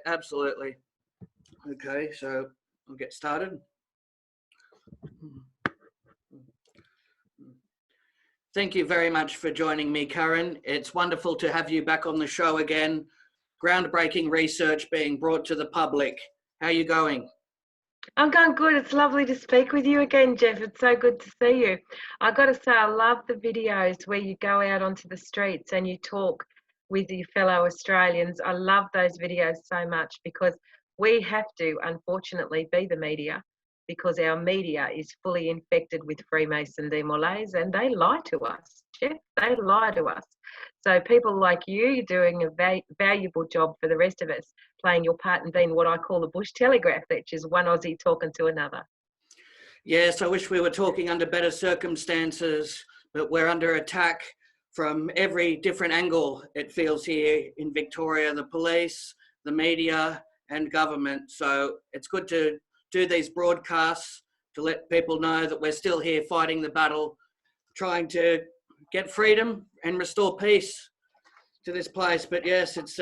Absolutely. Okay, so I'll get started. Thank you very much for joining me, Karen. It's wonderful to have you back on the show again. Groundbreaking research being brought to the public. How are you going? I'm going good. It's lovely to speak with you again, Jeff. It's so good to see you. I got to say, I love the videos where you go out onto the streets and you talk with your fellow Australians. I love those videos so much because we have to, unfortunately, be the media because our media is fully infected with Freemason demolays and they lie to us, Jeff. They lie to us. So people like you doing a valuable job for the rest of us, playing your part in being what I call the bush telegraph, which is one Aussie talking to another. Yes, I wish we were talking under better circumstances, but we're under attack from every different angle, it feels here in Victoria, the police, the media and government. So it's good to do these broadcasts to let people know that we're still here fighting the battle, trying to get freedom and restore peace to this place. But yes, it's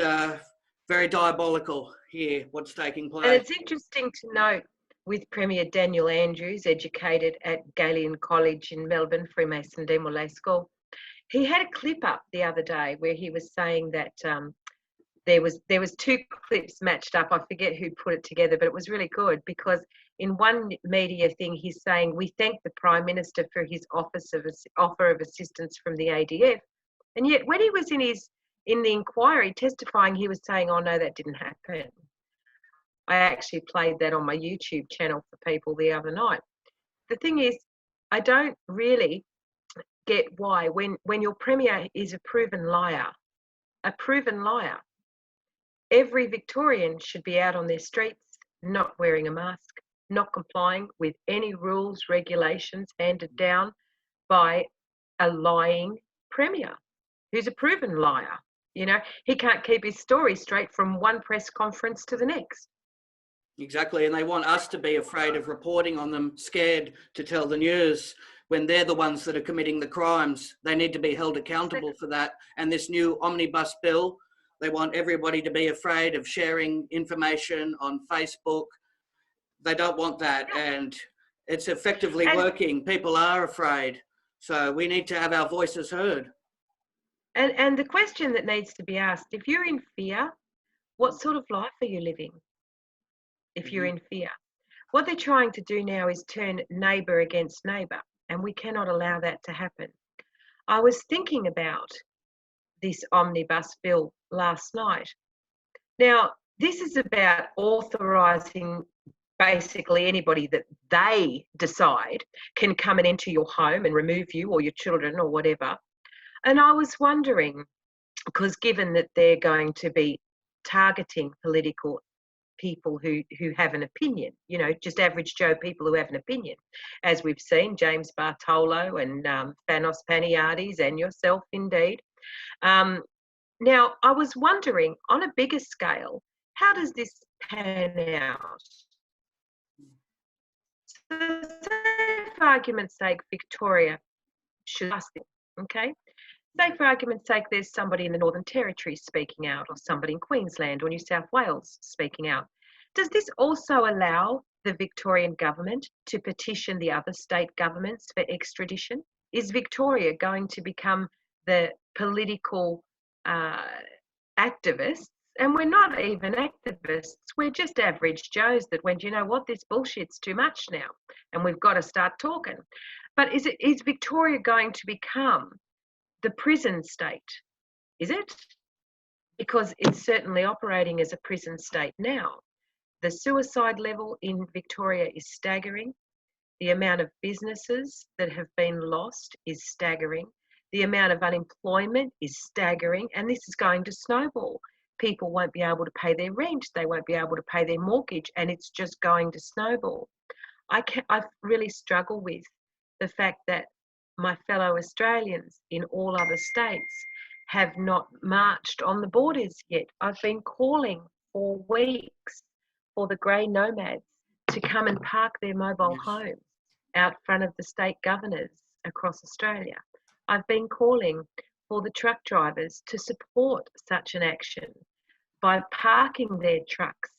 very diabolical here, what's taking place. And it's interesting to note with Premier Daniel Andrews, educated at Galilean College in Melbourne, Freemason Demolay School, he had a clip up the other day where he was saying that there was two clips matched up. I forget who put it together, but it was really good because in one media thing he's saying, we thank the Prime Minister for his offer of assistance from the ADF. And yet when he was in the inquiry testifying, he was saying, oh no, that didn't happen. I actually played that on my YouTube channel for people the other night. The thing is, I don't really get why when your Premier is a proven liar, every Victorian should be out on their streets, not wearing a mask, not complying with any rules, regulations handed down by a lying Premier who's a proven liar. You know, he can't keep his story straight from one press conference to the next. Exactly, and they want us to be afraid of reporting on them, scared to tell the news when they're the ones that are committing the crimes. They need to be held accountable for that. And this new omnibus bill, they want everybody to be afraid of sharing information on Facebook. They don't want that, and it's effectively working. People are afraid, so we need to have our voices heard. And the question that needs to be asked, if you're in fear, what sort of life are you living? If you're in fear. What they're trying to do now is turn neighbour against neighbour, and we cannot allow that to happen. I was thinking about this omnibus bill last night. Now, this is about authorising basically anybody that they decide can come and enter your home and remove you or your children or whatever. And I was wondering, because given that they're going to be targeting political people who have an opinion, you know, just average Joe people who have an opinion, as we've seen, James Bartolo and Thanos Paniades and yourself indeed. Now, I was wondering, on a bigger scale, how does this pan out? So say for argument's sake, Victoria should ask this, okay? Say for argument's sake, there's somebody in the Northern Territory speaking out, or somebody in Queensland or New South Wales speaking out. Does this also allow the Victorian government to petition the other state governments for extradition? Is Victoria going to become the political activists? And we're not even activists, we're just average Joes that went, you know what, this bullshit's too much now, and we've got to start talking. But is Victoria going to become the prison state? Is it? Because it's certainly operating as a prison state now. The suicide level in Victoria is staggering. The amount of businesses that have been lost is staggering. The amount of unemployment is staggering, and this is going to snowball. People won't be able to pay their rent, they won't be able to pay their mortgage, and it's just going to snowball. I really struggle with the fact that my fellow Australians in all other states have not marched on the borders yet. I've been calling for weeks for the grey nomads to come and park their mobile homes out front of the state governors across Australia. I've been calling for the truck drivers to support such an action. by parking their trucks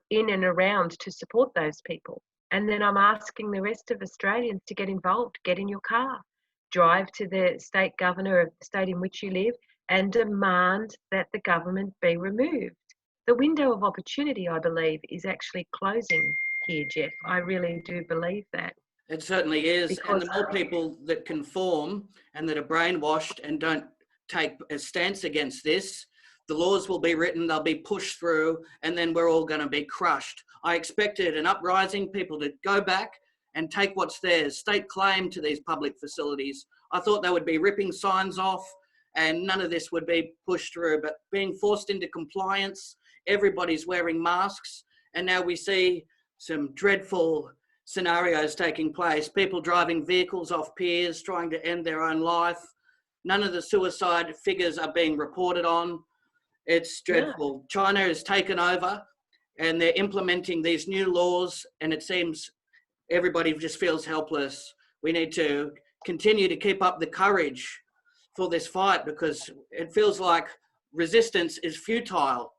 in and around to support those people. And then I'm asking the rest of Australians to get involved, get in your car, drive to the state governor of the state in which you live and demand that the government be removed. The window of opportunity, I believe, is actually closing here, Jeff. I really do believe that. It certainly is. And Because the more people that conform and that are brainwashed and don't take a stance against this, the laws will be written, they'll be pushed through, and then we're all going to be crushed. I expected an uprising, people to go back and take what's theirs, state claim to these public facilities. I thought they would be ripping signs off and none of this would be pushed through, but being forced into compliance, everybody's wearing masks, and now we see some dreadful scenarios taking place, people driving vehicles off piers, trying to end their own life. None of the suicide figures are being reported on. It's dreadful. Yeah. China has taken over and they're implementing these new laws, and it seems everybody just feels helpless. We need to continue to keep up the courage for this fight, because it feels like resistance is futile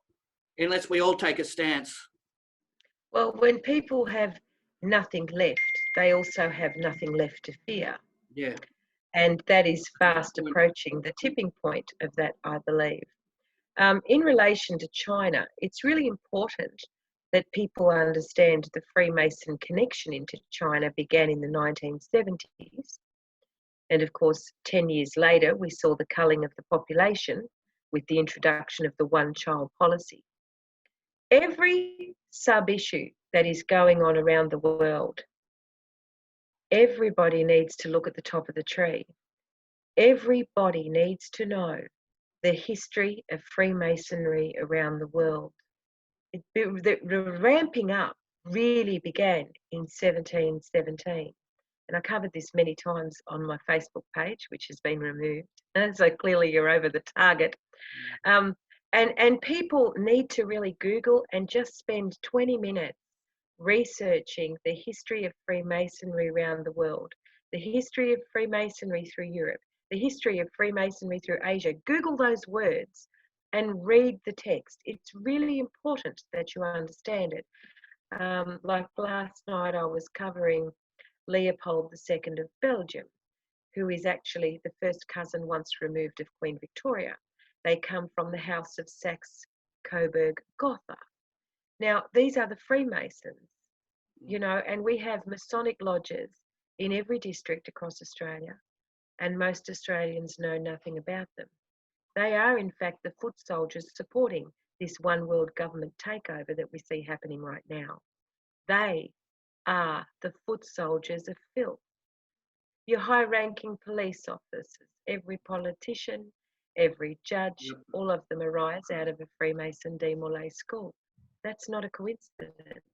unless we all take a stance. Well, when people have nothing left, they also have nothing left to fear. Yeah. And that is fast approaching the tipping point of that, I believe. In relation to China, it's really important that people understand the Freemason connection into China began in the 1970s. And of course, 10 years later, we saw the culling of the population with the introduction of the one-child policy. Every sub-issue that is going on around the world, everybody needs to look at the top of the tree. Everybody needs to know the history of Freemasonry around the world. The ramping up really began in 1717. And I covered this many times on my Facebook page, which has been removed. And so clearly you're over the target. And people need to really Google and just spend 20 minutes researching the history of Freemasonry around the world, the history of Freemasonry through Europe, the history of Freemasonry through Asia. Google those words and read the text. It's really important that you understand it. Like last night I was covering Leopold II of Belgium, who is actually the first cousin once removed of Queen Victoria. They come from the House of Saxe-Coburg-Gotha. Now, these are the Freemasons, you know, and we have Masonic lodges in every district across Australia, and most Australians know nothing about them. They are, in fact, the foot soldiers supporting this one world government takeover that we see happening right now. They are the foot soldiers of filth. Your high-ranking police officers, every politician, every judge, all of them arise out of a Freemason de Molay school. That's not a coincidence.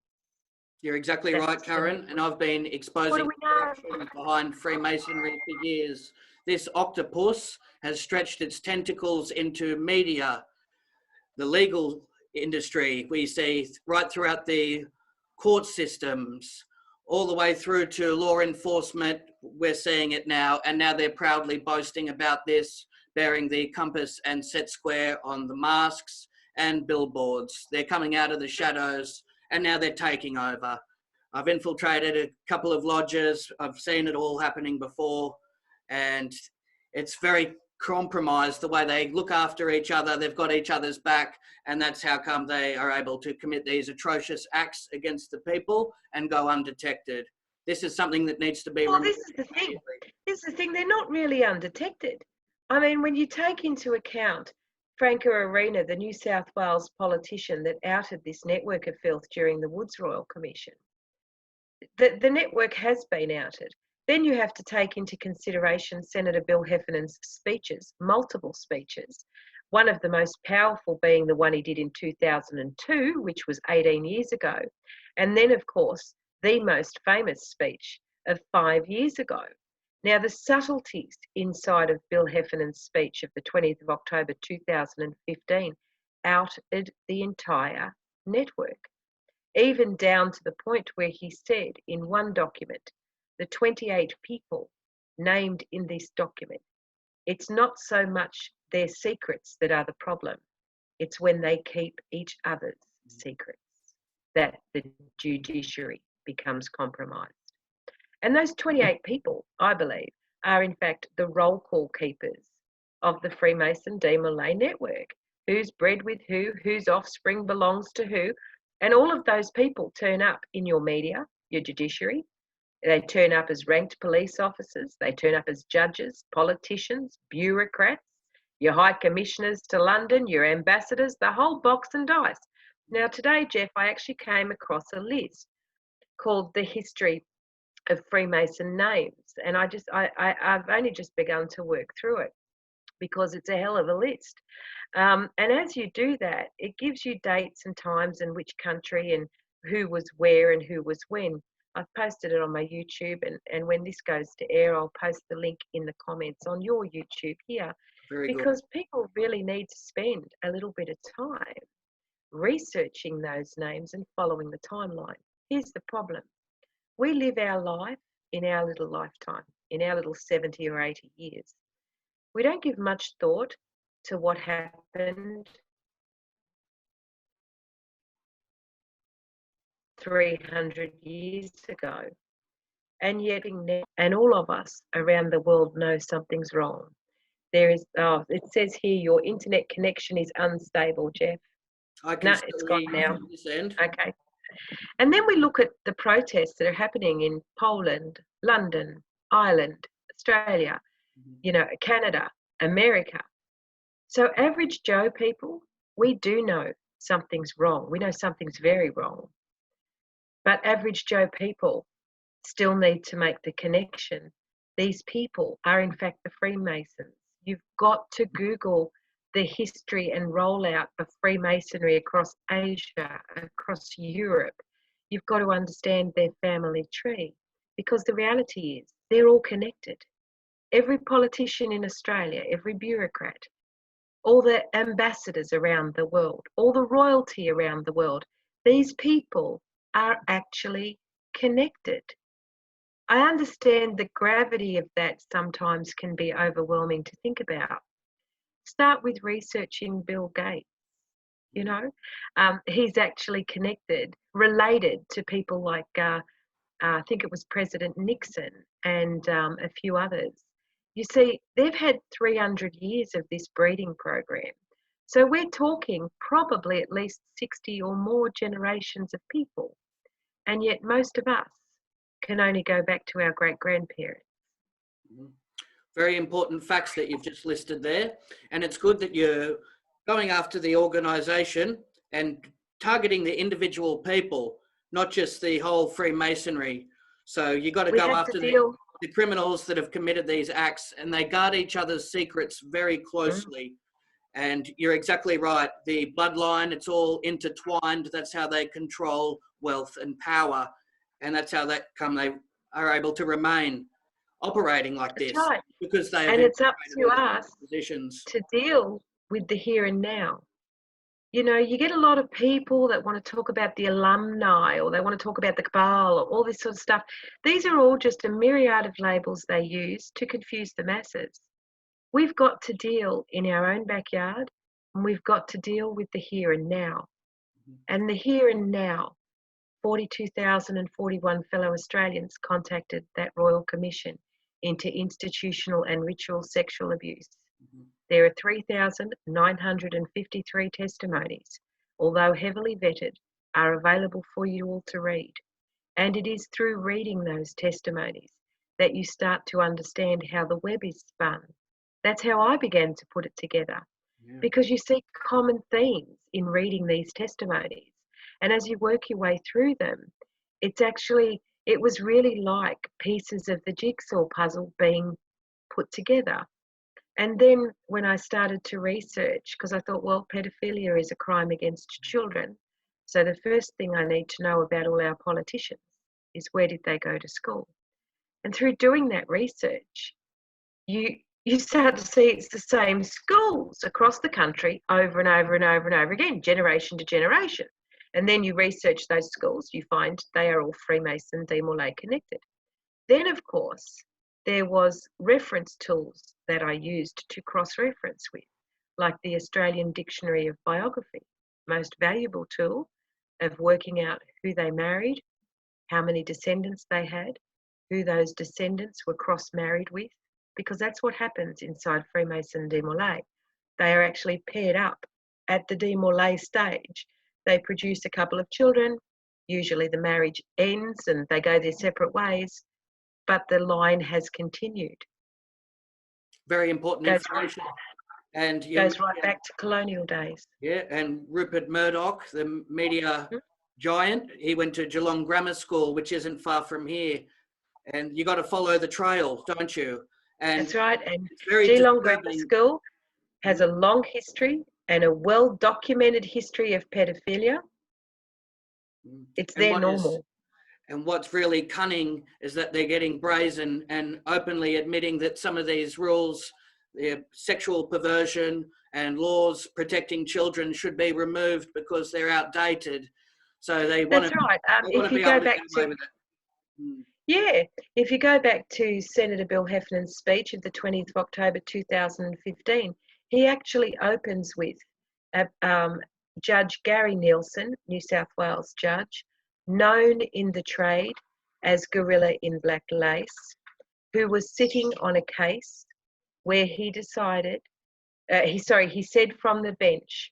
You're exactly right, Karen, and I've been exposing corruption behind Freemasonry for years. This octopus has stretched its tentacles into media, the legal industry. We see right throughout the court systems, all the way through to law enforcement. We're seeing it now, and now they're proudly boasting about this, bearing the compass and set square on the masks and billboards. They're coming out of the shadows, and now they're taking over. I've infiltrated a couple of lodges. I've seen it all happening before, and it's very compromised the way they look after each other. They've got each other's back, and that's how come they are able to commit these atrocious acts against the people and go undetected. This is something that needs to be... Well, this is the thing. This is the thing. They're not really undetected. I mean, when you take into account Franco Arena, the New South Wales politician that outed this network of filth during the Woods Royal Commission, the network has been outed. Then you have to take into consideration Senator Bill Heffernan's speeches, multiple speeches, one of the most powerful being the one he did in 2002, which was 18 years ago. And then, of course, the most famous speech of 5 years ago. Now, the subtleties inside of Bill Heffernan's speech of the 20th of October 2015 outed the entire network, even down to the point where he said in one document, the 28 people named in this document, it's not so much their secrets that are the problem, It's when they keep each other's secrets that the judiciary becomes compromised. And those 28 people, I believe, are in fact the roll call keepers of the Freemason de Molay network. Who's bred with who, whose offspring belongs to who. And all of those people turn up in your media, your judiciary. They turn up as ranked police officers. They turn up as judges, politicians, bureaucrats, your high commissioners to London, your ambassadors, the whole box and dice. Now, today, Jeff, I actually came across a list called The History of Freemason Names. And I've only just begun to work through it because it's a hell of a list. And as you do that, it gives you dates and times and which country and who was where and who was when. I've posted it on my YouTube, and when this goes to air, I'll post the link in the comments on your YouTube here. Very good. Because people really need to spend a little bit of time researching those names and following the timeline. Here's the problem. We live our life in our little lifetime, in our little 70 or 80 years. We don't give much thought to what happened 300 years ago. And yet, and all of us around the world know something's wrong. There is, it says here, your internet connection is unstable, Jeff. I can It's gone now. from this end. Okay. And then we look at the protests that are happening in Poland, London, Ireland, Australia, Canada, America. So average Joe people, we do know something's wrong. We know something's very wrong. But average Joe people still need to make the connection. These people are in fact the Freemasons. You've got to Google the history and rollout of Freemasonry across Asia, across Europe. You've got to understand their family tree, because the reality is they're all connected. Every politician in Australia, every bureaucrat, all the ambassadors around the world, all the royalty around the world, these people are actually connected. I understand the gravity of that sometimes can be overwhelming to think about. Start with researching Bill Gates. He's actually connected, related to people like, I think it was President Nixon and a few others. You see, they've had 300 years of this breeding program. So we're talking probably at least 60 or more generations of people. And yet most of us can only go back to our great-grandparents. Very important facts that you've just listed there. And it's good that you're going after the organisation and targeting the individual people, not just the whole Freemasonry. So you got to go after the criminals that have committed these acts, and they guard each other's secrets very closely. And you're exactly right. The bloodline, it's all intertwined. That's how they control wealth and power. And that's how they are able to remain operating like this. Right. Because they and it's up to us positions to deal with the here and now. You get a lot of people that want to talk about the alumni, or they want to talk about the cabal, or all this sort of stuff. These are all just a myriad of labels they use to confuse the masses. We've got to deal in our own backyard, and we've got to deal with the here and now. And the here and now, 42,041 fellow Australians contacted that Royal Commission into institutional and ritual sexual abuse. There are 3,953 testimonies, although heavily vetted, are available for you all to read. And it is through reading those testimonies that you start to understand how the web is spun. That's how I began to put it together, because you see common themes in reading these testimonies. And as you work your way through them, it was really like pieces of the jigsaw puzzle being put together. And then when I started to research, because I thought, well, pedophilia is a crime against children. So the first thing I need to know about all our politicians is, where did they go to school? And through doing that research, you start to see it's the same schools across the country over and over and over and over again, generation to generation. And then you research those schools, you find they are all Freemason de Molay connected. Then, of course, there was reference tools that I used to cross-reference with. like the Australian Dictionary of Biography, most valuable tool of working out who they married, how many descendants they had, who those descendants were cross-married with, because that's what happens inside Freemason Demolay. They are actually paired up at the Demolay stage. They produce a couple of children, usually the marriage ends and they go their separate ways, but the line has continued. Very important Goes information. And goes right back to colonial days. Yeah, and Rupert Murdoch, the media Mhm. giant, he went to Geelong Grammar School, which isn't far from here. And you got to follow the trail, don't you? And That's right. And it's very Geelong Grammar disturbing. School has a long history and a well-documented history of pedophilia. It's And their normal. what's really cunning is that they're getting brazen and openly admitting that some of these rules, sexual perversion and laws protecting children, should be removed because they're outdated. So they want That's to, right. they want If to you be go able to back get to away with it. Mm. Yeah, if you go back to Senator Bill Heffernan speech of the 20th of October 2015, he actually opens with Judge Gary Nielsen, New South Wales judge, known in the trade as Gorilla in Black Lace, who was sitting on a case where he decided, he said from the bench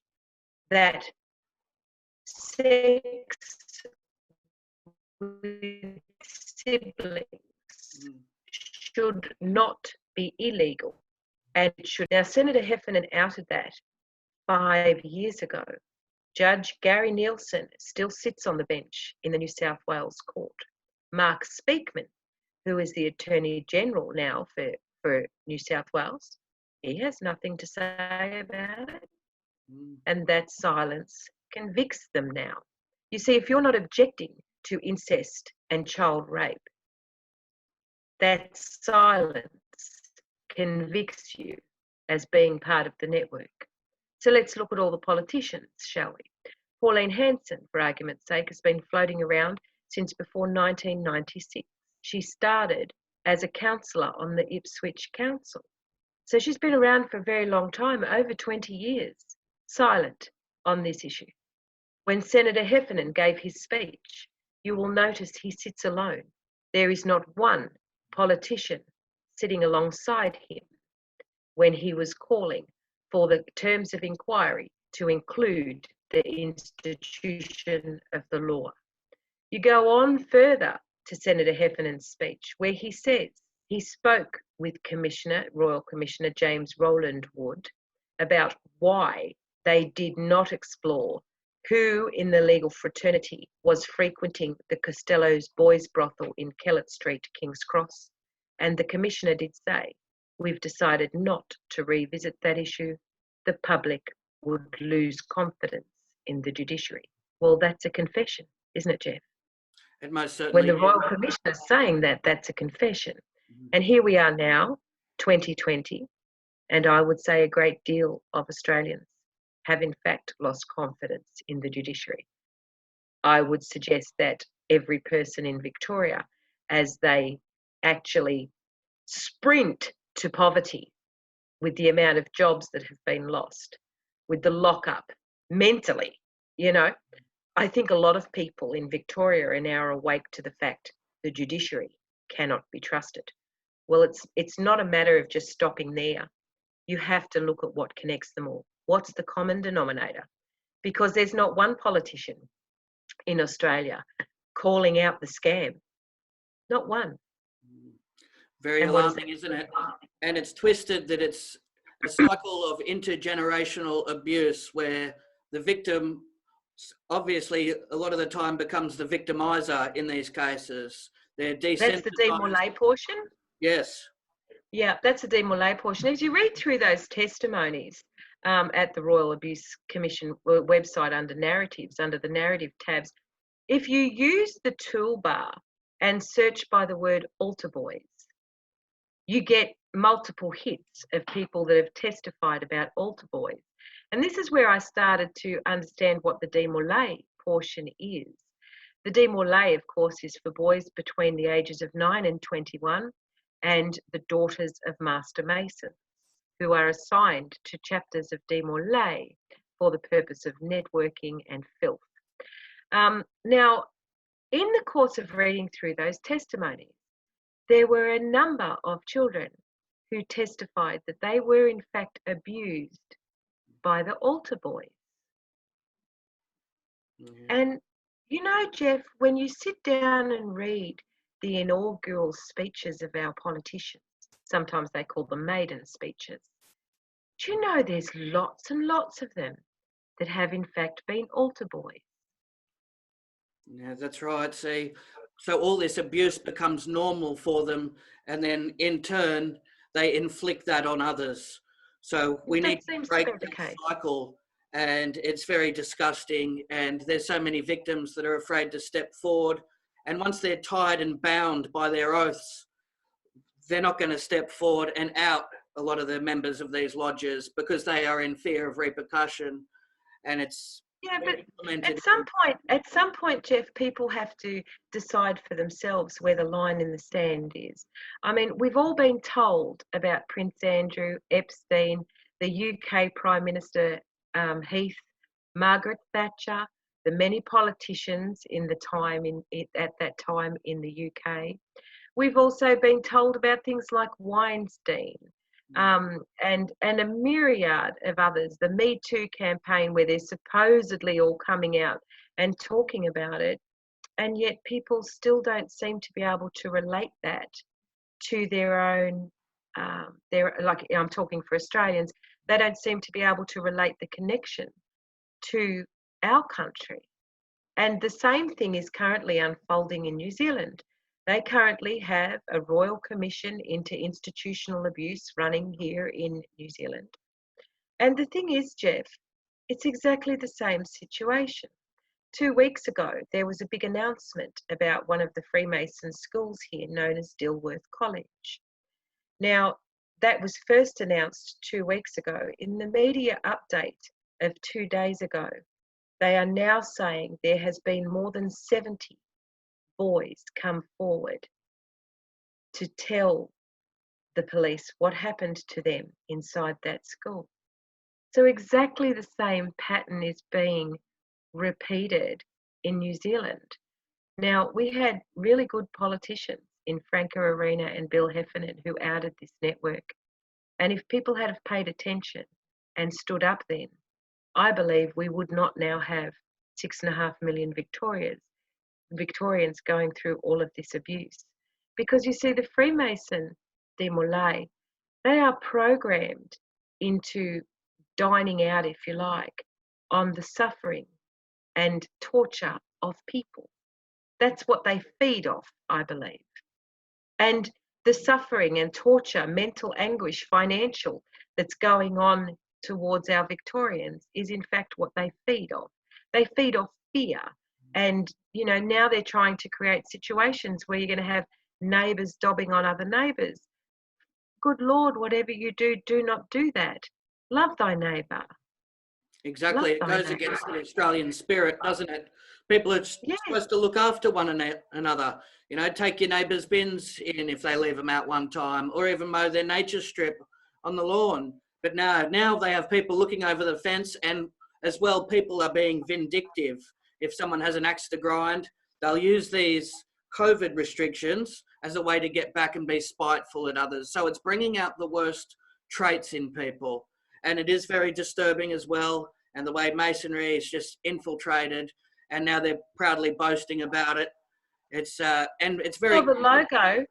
that sex with siblings should not be illegal and it should. Now, Senator Heffernan outed that 5 years ago. Judge Gary Nielsen still sits on the bench in the New South Wales court. Mark Speakman, who is the Attorney General now for New South Wales, he has nothing to say about it. And that silence convicts them now. You see, if you're not objecting to incest and child rape, that silence convicts you as being part of the network. So let's look at all the politicians, shall we? Pauline Hanson, for argument's sake, has been floating around since before 1996. She started as a councillor on the Ipswich Council. So she's been around for a very long time, over 20 years, silent on this issue. When Senator Heffernan gave his speech, you will notice he sits alone. There is not one politician sitting alongside him when he was calling for the terms of inquiry to include the institution of the law. You go on further to Senator Heffernan's speech, where he says he spoke with Royal Commissioner James Rowland Wood about why they did not explore who in the legal fraternity was frequenting the Costello's boys' brothel in Kellett Street, King's Cross. And the Commissioner did say, we've decided not to revisit that issue. The public would lose confidence in the judiciary. Well, that's a confession, isn't it, Jeff? It most certainly When the is. Royal Commissioner is saying that, that's a confession. And here we are now, 2020, and I would say a great deal of Australians have in fact lost confidence in the judiciary. I would suggest that every person in Victoria, as they actually sprint to poverty with the amount of jobs that have been lost, with the lockup mentally, I think a lot of people in Victoria are now awake to the fact the judiciary cannot be trusted. Well, it's not a matter of just stopping there. You have to look at what connects them all. What's the common denominator? Because there's not one politician in Australia calling out the scam. Not one. Very alarming, isn't it? And it's twisted that it's a cycle of intergenerational abuse where the victim obviously a lot of the time becomes the victimizer in these cases. They're desensitized. That's the Demolay portion? Yes. Yeah, that's the Demolay portion. As you read through those testimonies at the Royal Abuse Commission website under narratives, under the narrative tabs, if you use the toolbar and search by the word altar boys, you get multiple hits of people that have testified about altar boys. And this is where I started to understand what the Demolay portion is. The Demolay, of course, is for boys between the ages of 9 and 21 and the daughters of Master Masons. who are assigned to chapters of De Morlaix for the purpose of networking and filth. Now, in the course of reading through those testimonies, there were a number of children who testified that they were in fact abused by the altar boys. And you know, Jeff, when you sit down and read the inaugural speeches of our politicians, sometimes they call them maiden speeches, do you know there's lots and lots of them that have in fact been altar boys? Yeah, that's right. See, so all this abuse becomes normal for them, and then in turn, they inflict that on others. So we need That seems to to break be the that case. cycle, and it's very disgusting. And there's so many victims that are afraid to step forward. And once they're tied and bound by their oaths, they're not going to step forward and out a lot of the members of these lodges because they are in fear of repercussion. And it's Yeah, but implemented. at some point, Jeff, people have to decide for themselves where the line in the sand is. I mean, we've all been told about Prince Andrew, Epstein, the UK Prime Minister Heath, Margaret Thatcher, the many politicians at that time in the UK. We've also been told about things like Weinstein, and a myriad of others. The Me Too campaign, where they're supposedly all coming out and talking about it, and yet people still don't seem to be able to relate that to their own. Like I'm talking for Australians, they don't seem to be able to relate the connection to our country. And the same thing is currently unfolding in New Zealand. They currently have a Royal Commission into Institutional Abuse running here in New Zealand. And the thing is, Jeff, it's exactly the same situation. 2 weeks ago, there was a big announcement about one of the Freemason schools here known as Dilworth College. Now, that was first announced 2 weeks ago. In the media update of 2 days ago, they are now saying there has been more than 70 boys come forward to tell the police what happened to them inside that school. So exactly the same pattern is being repeated in New Zealand. Now, we had really good politicians in Franca Arena and Bill Heffernan who outed this network. And if people had have paid attention and stood up then, I believe we would not now have 6.5 million Victorians going through all of this abuse. Because you see, the Freemason de Morlaix, they are programmed into dining out, if you like, on the suffering and torture of people. That's what they feed off, I believe. And the suffering and torture, mental anguish, financial, that's going on towards our Victorians is in fact what they feed off. They feed off fear. And, you know, now they're trying to create situations where you're going to have neighbours dobbing on other neighbours. Good Lord, whatever you do, do not do that. Love thy neighbour. Exactly. It goes against the Australian spirit, doesn't it? People are supposed to look after one another. You know, take your neighbour's bins in if they leave them out one time, or even mow their nature strip on the lawn. But now they have people looking over the fence, and as well, people are being vindictive. If someone has an axe to grind, they'll use these COVID restrictions as a way to get back and be spiteful at others. So it's bringing out the worst traits in people. And it is very disturbing as well. And the way Masonry is just infiltrated, and now they're proudly boasting about it. It's and it's very. Well, the logo.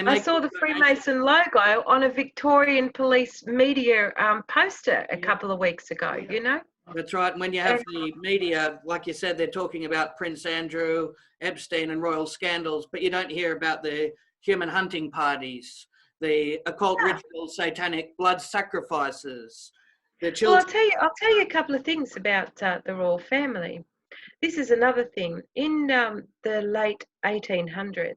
I saw the Freemason logo on a Victorian Police media poster a couple of weeks ago. You know. That's right. And when you have the media, like you said, they're talking about Prince Andrew, Epstein, and royal scandals, but you don't hear about the human hunting parties, the occult rituals, satanic blood sacrifices. Well, I'll tell you a couple of things about the royal family. This is another thing. In the late 1800s,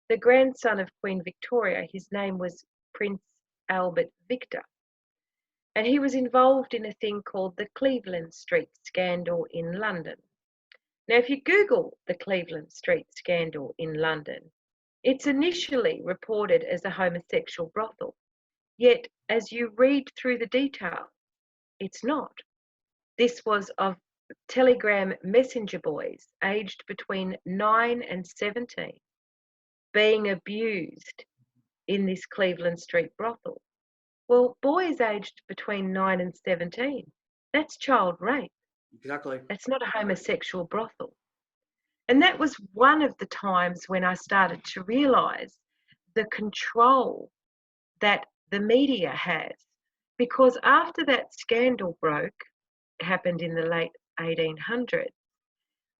the grandson of Queen Victoria, his name was Prince Albert Victor, and he was involved in a thing called the Cleveland Street Scandal in London. Now, if you Google the Cleveland Street Scandal in London, it's initially reported as a homosexual brothel. Yet, as you read through the detail, it's not. This was of Telegram messenger boys aged between 9 and 17 being abused in this Cleveland Street brothel. Well, boys aged between 9 and 17, that's child rape. Exactly. That's not a homosexual brothel. And that was one of the times when I started to realise the control that the media has. Because after that scandal happened in the late 1800s,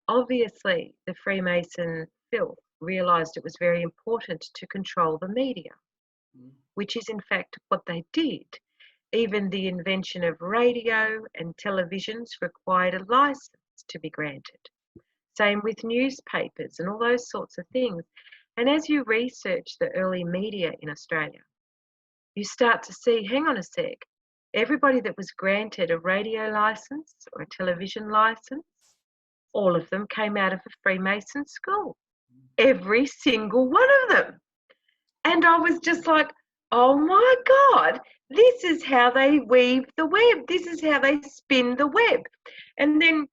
obviously the Freemason filth realised it was very important to control the media, which is in fact what they did. Even the invention of radio and televisions required a license to be granted. Same with newspapers and all those sorts of things. And as you research the early media in Australia, you start to see, hang on a sec, everybody that was granted a radio license or a television license, all of them came out of a Freemason school. Every single one of them. And I was just like, oh my God, this is how they weave the web. This is how they spin the web. And then,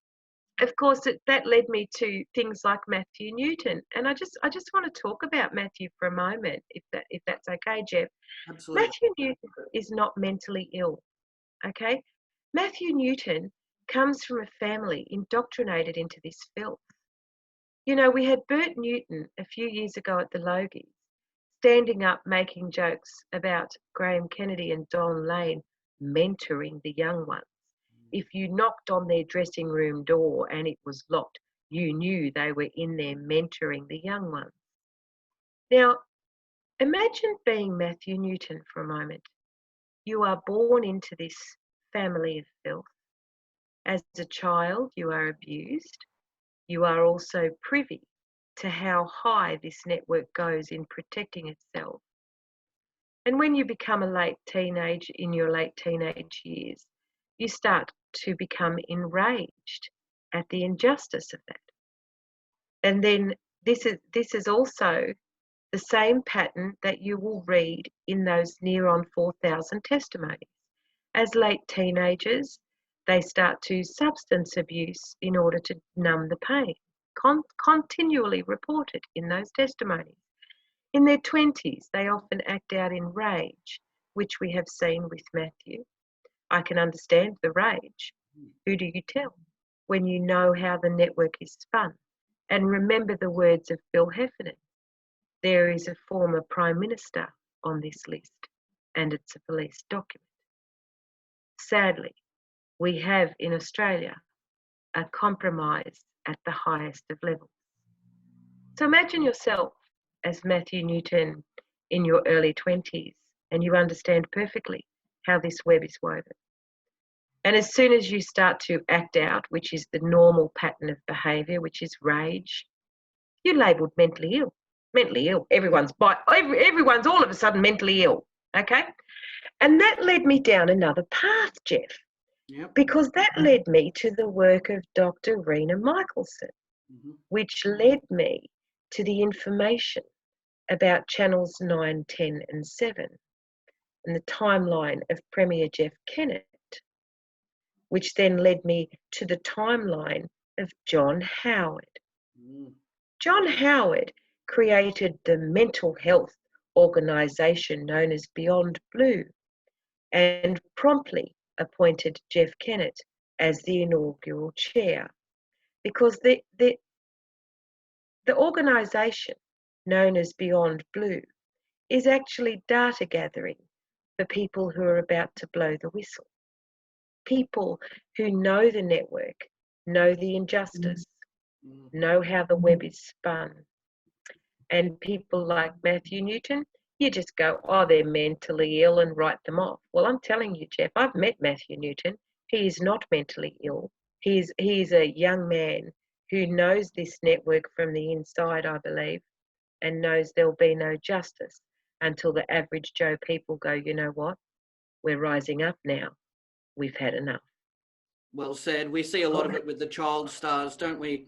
of course, that led me to things like Matthew Newton. And I just want to talk about Matthew for a moment, if that's okay, Jeff. Absolutely. Matthew Newton is not mentally ill, okay? Matthew Newton comes from a family indoctrinated into this filth. You know, we had Bert Newton a few years ago at the Logies standing up making jokes about Graham Kennedy and Don Lane mentoring the young ones. If you knocked on their dressing room door and it was locked, you knew they were in there mentoring the young ones. Now, imagine being Matthew Newton for a moment. You are born into this family of filth. As a child, you are abused. You are also privy to how high this network goes in protecting itself. And when you become in your late teenage years, you start to become enraged at the injustice of that. And then this is also the same pattern that you will read in those near on 4,000 testimonies. As late teenagers, they start to substance abuse in order to numb the pain, continually reported in those testimonies. In their 20s, they often act out in rage, which we have seen with Matthew. I can understand the rage. Who do you tell when you know how the network is spun? And remember the words of Bill Heffernan. There is a former Prime Minister on this list, and it's a police document. Sadly, we have in Australia a compromise at the highest of levels. So imagine yourself as Matthew Newton in your early 20s, and you understand perfectly how this web is woven. And as soon as you start to act out, which is the normal pattern of behaviour, which is rage, you're labelled mentally ill. Mentally ill. Everyone's all of a sudden mentally ill. Okay? And that led me down another path, Jeff. Yep. Because that led me to the work of Dr. Rena Michelson, which led me to the information about channels 9, 10 and 7 and the timeline of Premier Jeff Kennett, which then led me to the timeline of John Howard. John Howard created the mental health organisation known as Beyond Blue and promptly appointed Jeff Kennett as the inaugural chair, because the organisation known as Beyond Blue is actually data gathering for people who are about to blow the whistle. People who know the network, know the injustice, know how the web is spun. And people like Matthew Newton, you just go, oh, they're mentally ill and write them off. Well, I'm telling you, Jeff, I've met Matthew Newton. He is not mentally ill. He's a young man who knows this network from the inside, I believe, and knows there'll be no justice until the average Joe people go, you know what? We're rising up now. We've had enough. Well said. We see a lot of it with the child stars, don't we?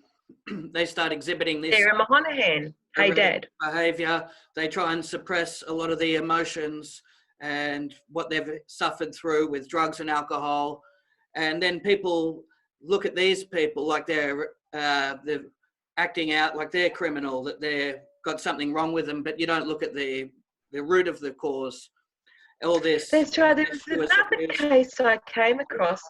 They start exhibiting this Sarah Monahan, hey Dad, behavior. They try and suppress a lot of the emotions, and what they've suffered through with drugs and alcohol. And then people look at these people like they're acting out like they're criminal, that they've got something wrong with them, but you don't look at the root of the cause. All this. That's right. There was another case I came across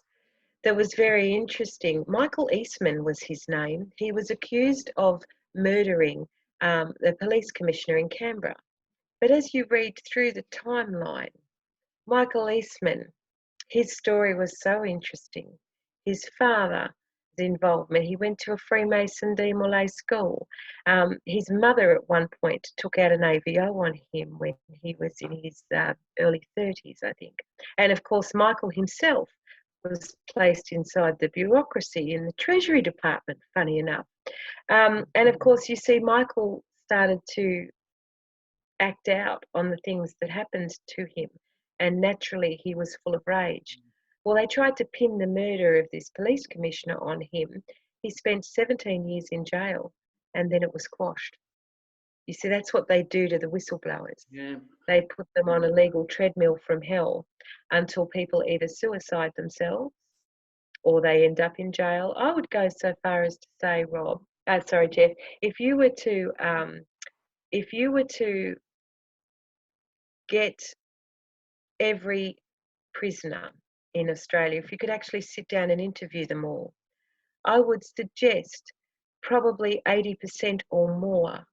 that was very interesting. Michael Eastman was his name. He was accused of murdering the police commissioner in Canberra. But as you read through the timeline, Michael Eastman, his story was so interesting. His father's involvement, he went to a Freemason de Molay school. His mother at one point took out an AVO on him when he was in his early 30s, I think. And of course, Michael himself was placed inside the bureaucracy in the Treasury Department, funny enough. And of course, you see Michael started to act out on the things that happened to him, and naturally he was full of rage. Well, they tried to pin the murder of this police commissioner on him. He spent 17 years in jail, and then it was quashed. You see, that's what they do to the whistleblowers. Yeah. They put them on a legal treadmill from hell until people either suicide themselves or they end up in jail. I would go so far as to say, Jeff, if you were to get every prisoner in Australia, if you could actually sit down and interview them all, I would suggest probably 80% or more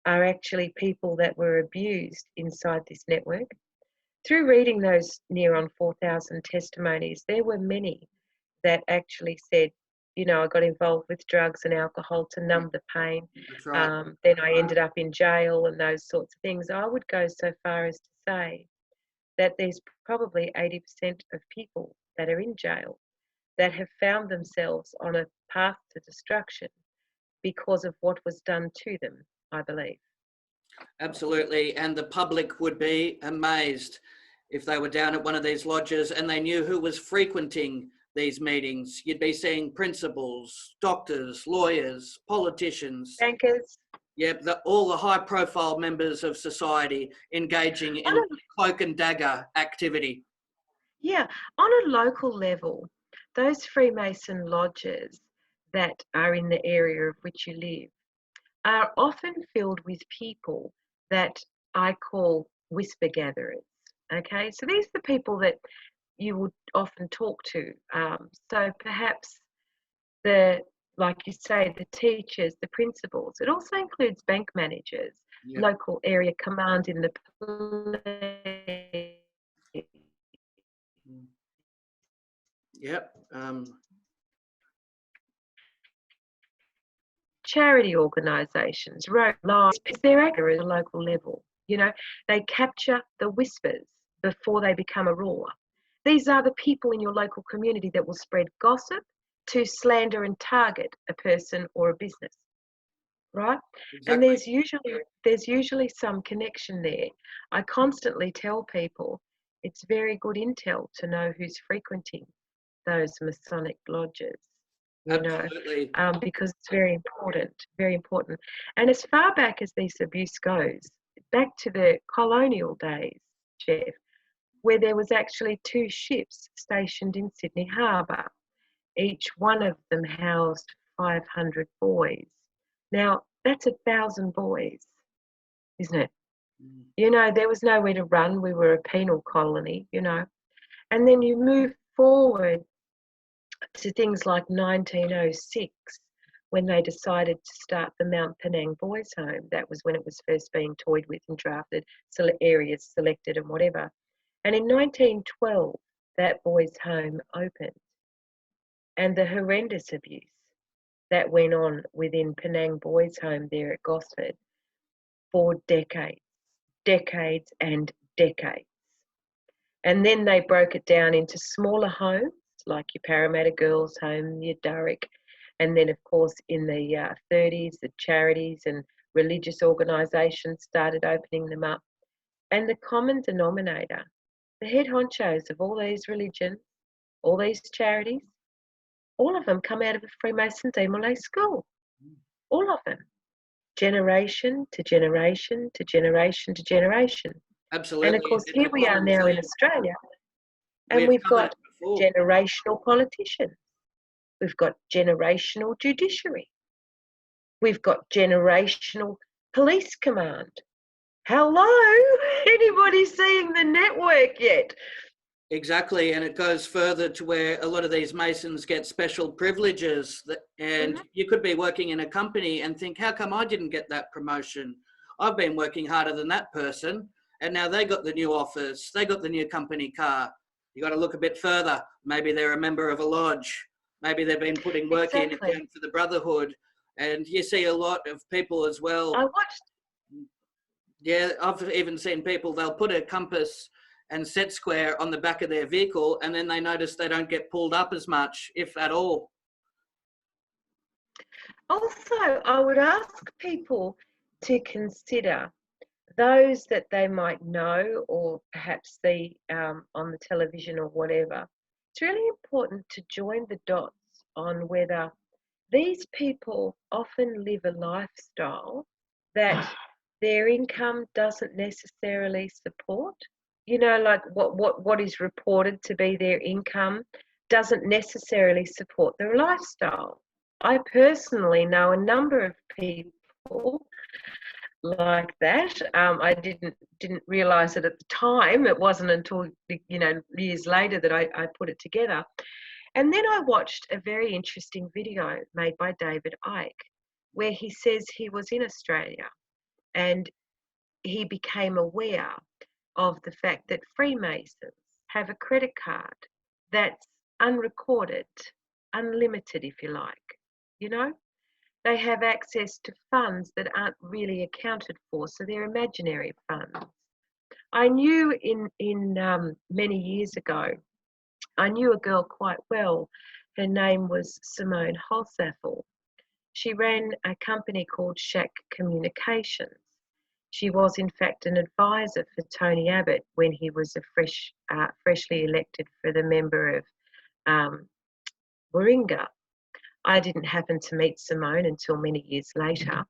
are actually people that were abused inside this network. Through reading those near on 4,000 testimonies, there were many that actually said, you know, I got involved with drugs and alcohol to numb the pain. That's right. Then I ended up in jail and those sorts of things. I would go so far as to say that there's probably 80% of people that are in jail that have found themselves on a path to destruction because of what was done to them, I believe. Absolutely. And the public would be amazed if they were down at one of these lodges and they knew who was frequenting these meetings. You'd be seeing principals, doctors, lawyers, politicians, bankers. Yep, all the high-profile members of society engaging in cloak and dagger activity. Yeah, on a local level, those Freemason lodges that are in the area of which you live are often filled with people that I call whisper gatherers. Okay, so these are the people that you would often talk to. So perhaps like you say, the teachers, the principals. It also includes bank managers, Yep. local area command in the police. Yep. Charity organisations, road lives, they're accurate at a local level. You know, they capture the whispers before they become a roar. These are the people in your local community that will spread gossip to slander and target a person or a business, right? Exactly. And there's usually some connection there. I constantly tell people it's very good intel to know who's frequenting those Masonic lodges. Absolutely. Because it's very important, very important. And as far back as this abuse goes, back to the colonial days, Jeff, where there was actually 2 ships stationed in Sydney Harbour. Each one of them housed 500 boys. Now, that's 1,000 boys, isn't it? Mm. You know, there was nowhere to run. We were a penal colony, you know. And then you move forward to things like 1906, when they decided to start the Mount Penang Boys Home. That was when it was first being toyed with and drafted, areas selected and whatever. And in 1912, that boys' home opened. And the horrendous abuse that went on within Penang Boys Home there at Gosford for decades and decades. And then they broke it down into smaller homes, like your Parramatta Girls Home, your Durrick, and then, of course, in the 30s, the charities and religious organisations started opening them up. And the common denominator, the head honchos of all these religions, all these charities, all of them come out of a Freemason de Molay school. All of them. Generation to generation to generation to generation. Absolutely. And of course, It's here a we are common now in theme. Australia, and We've we've covered got it before. generational politicians. We've got generational judiciary. We've got generational police command. Hello? Anybody seeing the network yet? Exactly, and it goes further to where a lot of these Masons get special privileges, and you could be working in a company and think, how come I didn't get that promotion? I've been working harder than that person, and now they got the new offers, they got the new company car. You got to look a bit further. Maybe they're a member of a lodge. Maybe they've been putting work in Exactly. again for the Brotherhood, and you see a lot of people as well. I watched. Yeah, I've even seen people, they'll put a compass and set square on the back of their vehicle, and then they notice they don't get pulled up as much, if at all. Also, I would ask people to consider those that they might know or perhaps see on the television or whatever. It's really important to join the dots on whether these people often live a lifestyle that their income doesn't necessarily support. You know, like what is reported to be their income doesn't necessarily support their lifestyle. I personally know a number of people like that. I didn't realise it at the time. It wasn't until years later that I put it together. And then I watched a very interesting video made by David Icke, where he says he was in Australia and he became aware of the fact that Freemasons have a credit card that's unrecorded, unlimited, if you like. You know, they have access to funds that aren't really accounted for, so they're imaginary funds. I knew in many years ago, I knew a girl quite well. Her name was Simone Holsaffel. She ran a company called Shack Communications. She was, in fact, an advisor for Tony Abbott when he was a freshly elected for the member of Warringah. I didn't happen to meet Simone until many years later.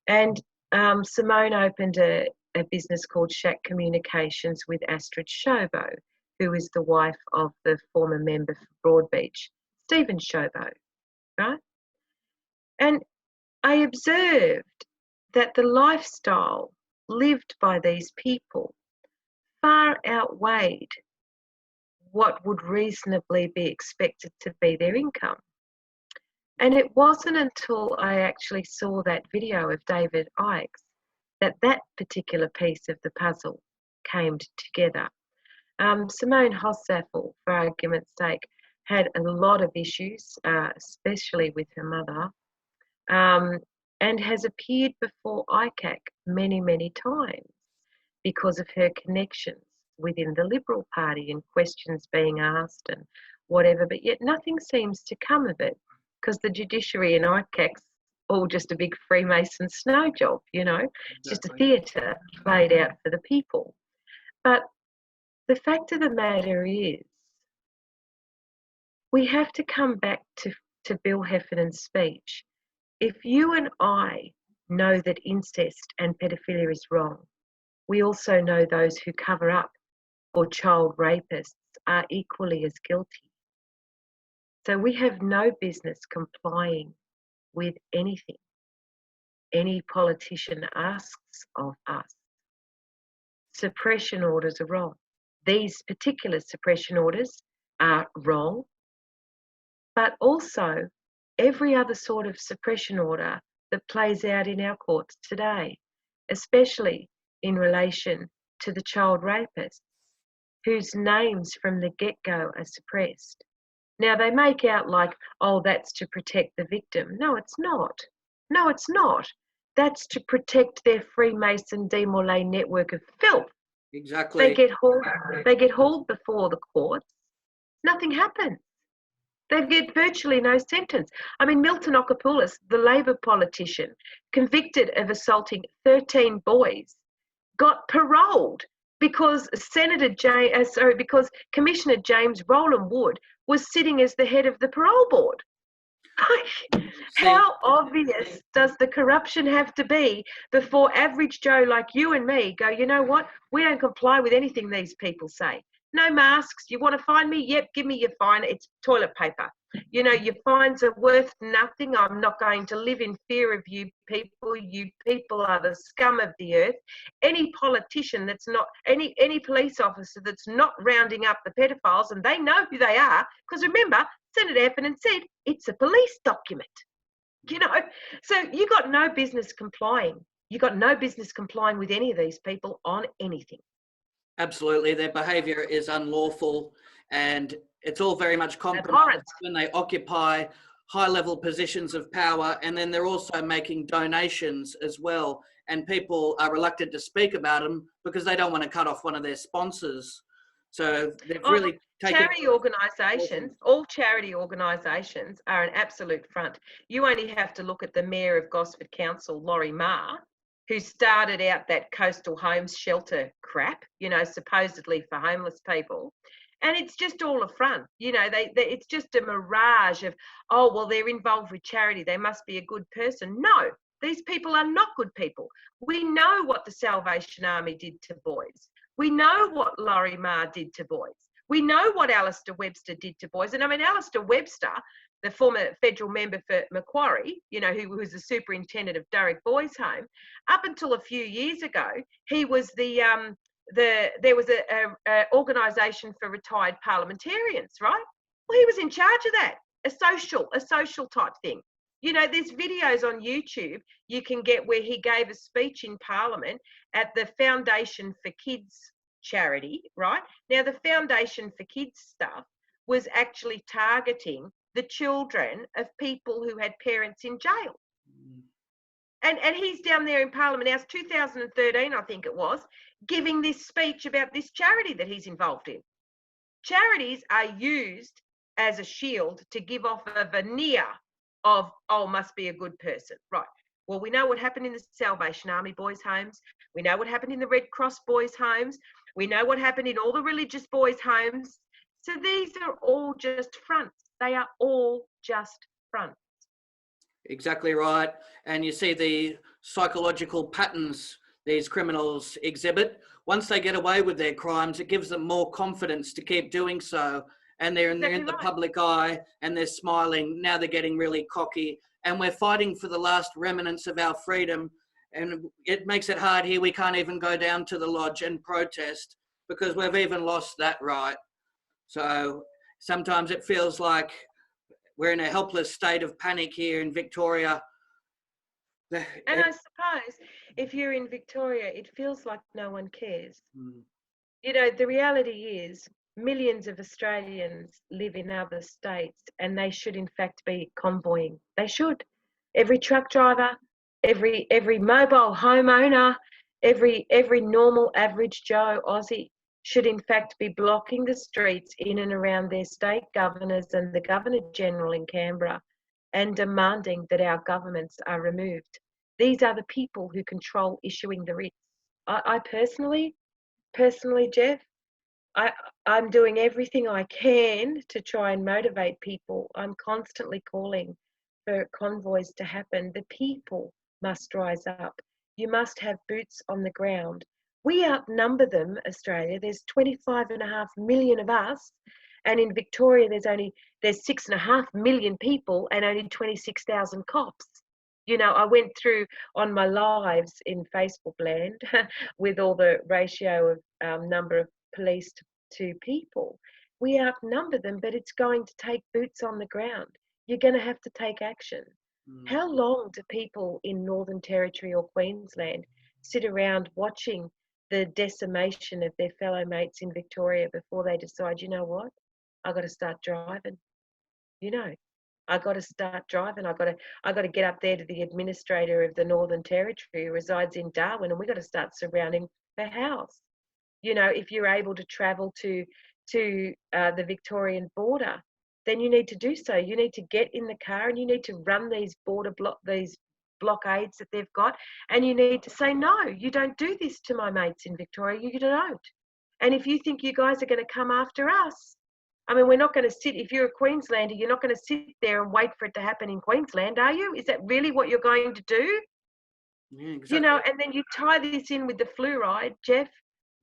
And Simone opened a business called Shack Communications with Astrid Shobo, who is the wife of the former member for Broadbeach, Stephen Shobo, right? And I observed that the lifestyle lived by these people far outweighed what would reasonably be expected to be their income. And it wasn't until I actually saw that video of David Icke's that particular piece of the puzzle came together. Simone Holsaffel, for argument's sake, had a lot of issues, especially with her mother, and has appeared before ICAC many, many times because of her connections within the Liberal Party and questions being asked and whatever, but yet nothing seems to come of it because the judiciary and ICAC's all just a big Freemason snow job, you know. It's just a theatre played out for the people. But the fact of the matter is, we have to come back to Bill Heffernan's speech. If you and I know that incest and pedophilia is wrong, we also know those who cover up for child rapists are equally as guilty. So we have no business complying with anything any politician asks of us. Suppression orders are wrong. These particular suppression orders are wrong, but also every other sort of suppression order that plays out in our courts today, especially in relation to the child rapists, whose names from the get-go are suppressed. Now, they make out like, oh, that's to protect the victim. No, it's not. No, it's not. That's to protect their Freemason Demolay network of filth. Exactly. They get hauled before the courts. Nothing happens. They get virtually no sentence. I mean, Milton Okapoulos, the Labor politician, convicted of assaulting 13 boys, got paroled because because Commissioner James Rowland Wood was sitting as the head of the parole board. See, How obvious does the corruption have to be before average Joe like you and me go, you know what? We don't comply with anything these people say. No masks. You want to fine me? Yep, give me your fine. It's toilet paper. You know, your fines are worth nothing. I'm not going to live in fear of you people. You people are the scum of the earth. Any politician that's not, any police officer that's not rounding up the pedophiles, and they know who they are, because remember, Senator Effernan said it's a police document. You know, so you got no business complying. You got no business complying with any of these people on anything. absolutely, their behaviour is unlawful, and it's all very much compromised when they occupy high-level positions of power, and then they're also making donations as well, and people are reluctant to speak about them because they don't want to cut off one of their sponsors. So they've really taken... Charity organisations, all charity organisations are an absolute front. You only have to look at the Mayor of Gosford Council, Laurie Marr, who started out that coastal homes shelter crap, you know, supposedly for homeless people. And it's just all a front, you know, it's just a mirage of, oh, well, they're involved with charity, they must be a good person. No, these people are not good people. We know what the Salvation Army did to boys. We know what Laurie Marr did to boys. We know what Alistair Webster did to boys. And I mean, Alistair Webster, the former federal member for Macquarie, you know, who was the superintendent of Durrock Boys Home, up until a few years ago, he was there was a organisation for retired parliamentarians, right? Well, he was in charge of that, a social type thing. You know, there's videos on YouTube you can get where he gave a speech in Parliament at the Foundation for Kids charity, right? Now, the Foundation for Kids stuff was actually targeting the children of people who had parents in jail. And he's down there in Parliament now, it's 2013, I think it was, giving this speech about this charity that he's involved in. Charities are used as a shield to give off a veneer of, oh, must be a good person. Right. Well, we know what happened in the Salvation Army boys' homes. We know what happened in the Red Cross boys' homes. We know what happened in all the religious boys' homes. So these are all just fronts. They are all just fronts. Exactly right. And you see the psychological patterns these criminals exhibit. Once they get away with their crimes, it gives them more confidence to keep doing so. And they're in the public eye and they're smiling. Now they're getting really cocky. And we're fighting for the last remnants of our freedom. And it makes it hard here. We can't even go down to the lodge and protest because we've even lost that right. So sometimes it feels like we're in a helpless state of panic here in Victoria. And I suppose if you're in Victoria, it feels like no one cares. You know, the reality is millions of Australians live in other states and they should in fact be convoying. They should. Every truck driver, every mobile homeowner, every normal average Joe Aussie should in fact be blocking the streets in and around their state governors and the Governor-General in Canberra and demanding that our governments are removed. These are the people who control issuing the writs. I personally, Jeff, I'm doing everything I can to try and motivate people. I'm constantly calling for convoys to happen. The people must rise up. You must have boots on the ground. We outnumber them, Australia. There's 25.5 million of us, and in Victoria there's 6.5 million people and only 26,000 cops. You know, I went through on my lives in Facebook land with all the ratio of number of police to people. We outnumber them, but it's going to take boots on the ground. You're going to have to take action. How long do people in Northern Territory or Queensland sit around watching the decimation of their fellow mates in Victoria before they decide, you know what, I got to start driving? You know, I got to start driving. I got to get up there to the administrator of the Northern Territory who resides in Darwin, and we got to start surrounding her house. You know, if you're able to travel to the Victorian border, then you need to do so. You need to get in the car and you need to run these blockades that they've got, and you need to say, no, you don't do this to my mates in Victoria. You don't. And if you think you guys are going to come after us, I mean, we're not going to sit, if you're a Queenslander, you're not going to sit there and wait for it to happen in Queensland, are you? Is that really what you're going to do? Yeah, exactly. You know, and then you tie this in with the fluoride, Jeff,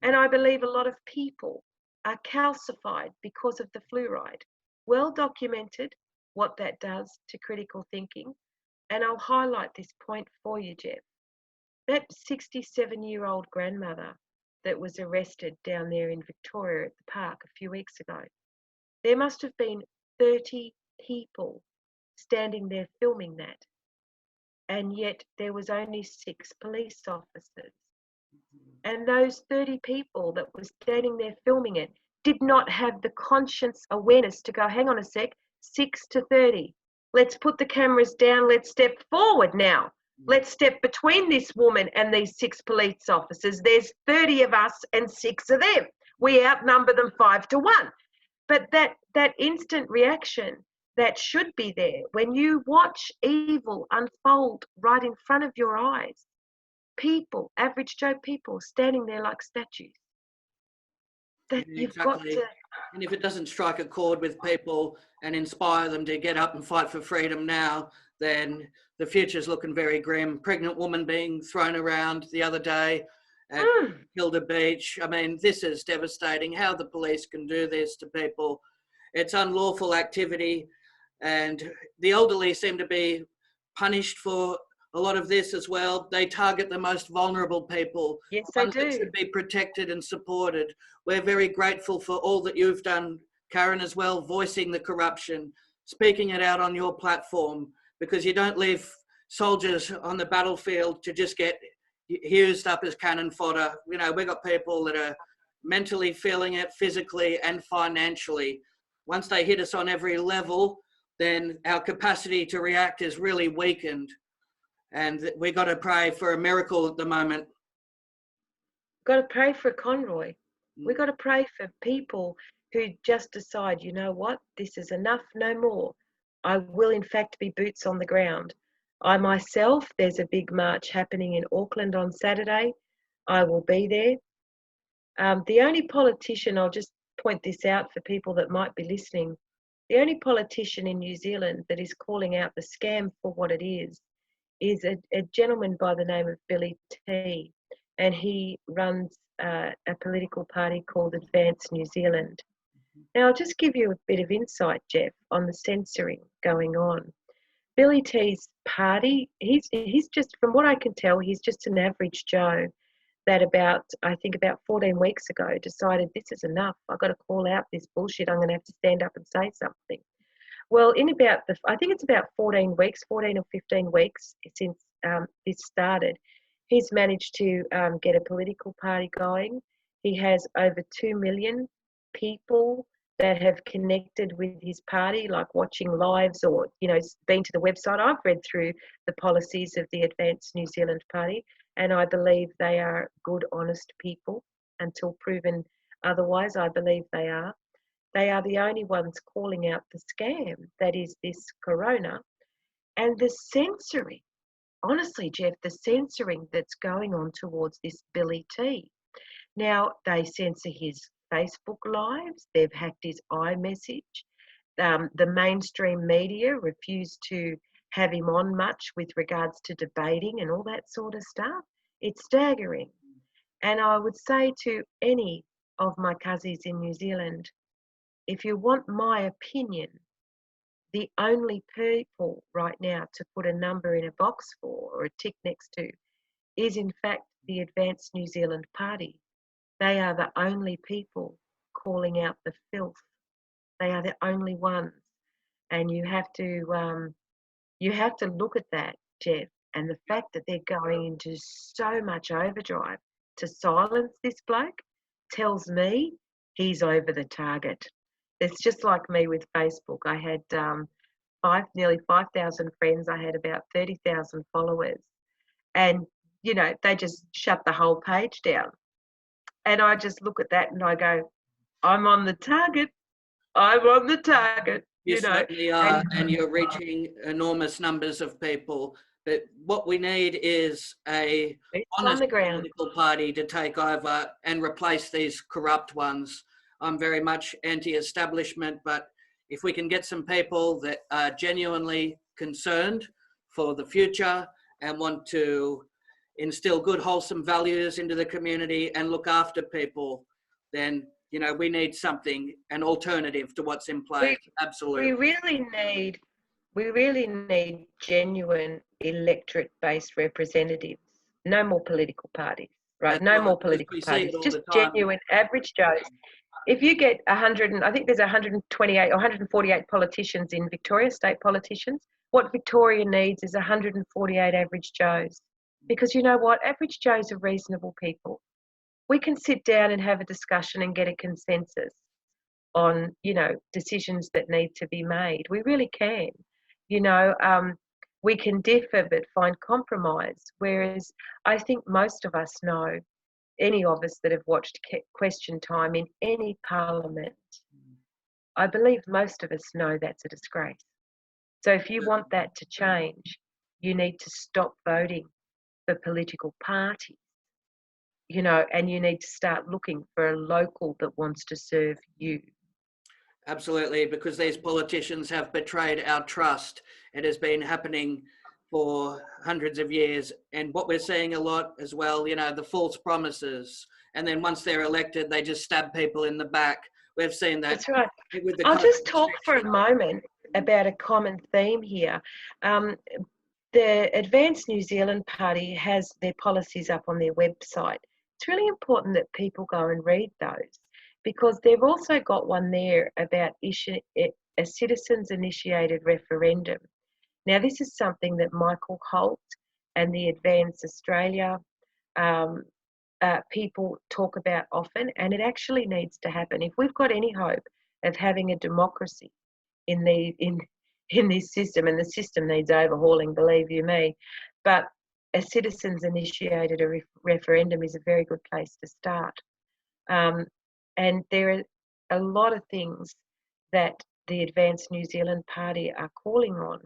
and I believe a lot of people are calcified because of the fluoride. Well documented what that does to critical thinking. And I'll highlight this point for you, Jeff. That 67-year-old grandmother that was arrested down there in Victoria at the park a few weeks ago, there must have been 30 people standing there filming that. And yet there was only 6 police officers. And those 30 people that were standing there filming it did not have the conscious awareness to go, hang on a sec, 6 to 30. Let's put the cameras down. Let's step forward now. Let's step between this woman and these 6 police officers. There's 30 of us and 6 of them. We outnumber them 5 to 1. But that instant reaction that should be there when you watch evil unfold right in front of your eyes, people, average Joe people, standing there like statues. That Yeah, you've exactly. got to. And if it doesn't strike a chord with people and inspire them to get up and fight for freedom now, then the future's looking very grim. Pregnant woman being thrown around the other day at Hilda Beach. I mean, this is devastating. How the police can do this to people. It's unlawful activity. And the elderly seem to be punished for a lot of this as well. They target the most vulnerable people. Yes, they Ones that do. should be protected and supported. We're very grateful for all that you've done, Karen, as well, voicing the corruption, speaking it out on your platform, because you don't leave soldiers on the battlefield to just get used up as cannon fodder. You know, we've got people that are mentally feeling it, physically and financially. Once they hit us on every level, then our capacity to react is really weakened. And we got to pray for a miracle at the moment. Got to pray for Conroy. We got to pray for people who just decide, you know what, this is enough, no more. I will in fact be boots on the ground. I myself, there's a big march happening in Auckland on Saturday. I will be there. The only politician, I'll just point this out for people that might be listening, the only politician in New Zealand that is calling out the scam for what it is a gentleman by the name of Billy T, and he runs a political party called Advance New Zealand. Now, I'll just give you a bit of insight, Jeff, on the censoring going on. Billy T's party, he's just, from what I can tell, he's just an average Joe that about 14 weeks ago decided this is enough. I've got to call out this bullshit. I'm going to have to stand up and say something. Well, in about I think it's about 14 or 15 weeks since this started, he's managed to get a political party going. He has over 2 million people that have connected with his party, like watching lives or, you know, been to the website. I've read through the policies of the Advance New Zealand Party, and I believe they are good, honest people. Until proven otherwise, I believe they are. They are the only ones calling out the scam that is this corona. And the censoring, honestly, Jeff, the censoring that's going on towards this Billy T. Now, they censor his Facebook lives, they've hacked his iMessage. The mainstream media refuse to have him on much with regards to debating and all that sort of stuff. It's staggering. And I would say to any of my cousins in New Zealand, if you want my opinion, the only people right now to put a number in a box for or a tick next to is in fact the Advance New Zealand Party. They are the only people calling out the filth. They are the only ones. And you have to look at that, Jeff, and the fact that they're going into so much overdrive to silence this bloke tells me he's over the target. It's just like me with Facebook. I had nearly 5,000 friends. I had about 30,000 followers. And, you know, they just shut the whole page down. And I just look at that and I go, I'm on the target. I'm on the target. You know. certainly are, and you're reaching enormous numbers of people. But what we need is a honest political party to take over and replace these corrupt ones. I'm very much anti-establishment, but if we can get some people that are genuinely concerned for the future and want to instill good, wholesome values into the community and look after people, then, you know, we need something, an alternative to what's in place. Absolutely. We really need genuine electorate-based representatives. No more political parties, right? That's No right, more because political we see parties. it all Just the time. genuine average Joes. If you get 100, and I think there's 128 or 148 politicians in Victoria, state politicians, what Victoria needs is 148 average Joes. Because you know what? Average Joes are reasonable people. We can sit down and have a discussion and get a consensus on, you know, decisions that need to be made. We really can. You know, we can differ but find compromise. Whereas I think most of us know, any of us that have watched Question Time in any parliament, I believe most of us know that's a disgrace. So if you want that to change, you need to stop voting for political parties, you know, and you need to start looking for a local that wants to serve you. Absolutely, because these politicians have betrayed our trust. It has been happening for hundreds of years. And what we're seeing a lot as well, you know, the false promises. And then once they're elected, they just stab people in the back. We've seen that. That's right. With the I'll COVID just talk for a restrictions. moment about a common theme here. The Advance New Zealand Party has their policies up on their website. It's really important that people go and read those, because they've also got one there about a citizens initiated referendum. Now, this is something that Michael Holt and the Advance Australia people talk about often, and it actually needs to happen. If we've got any hope of having a democracy in this system, and the system needs overhauling, believe you me, but a citizens initiated a referendum is a very good place to start. And there are a lot of things that the Advance New Zealand Party are calling on,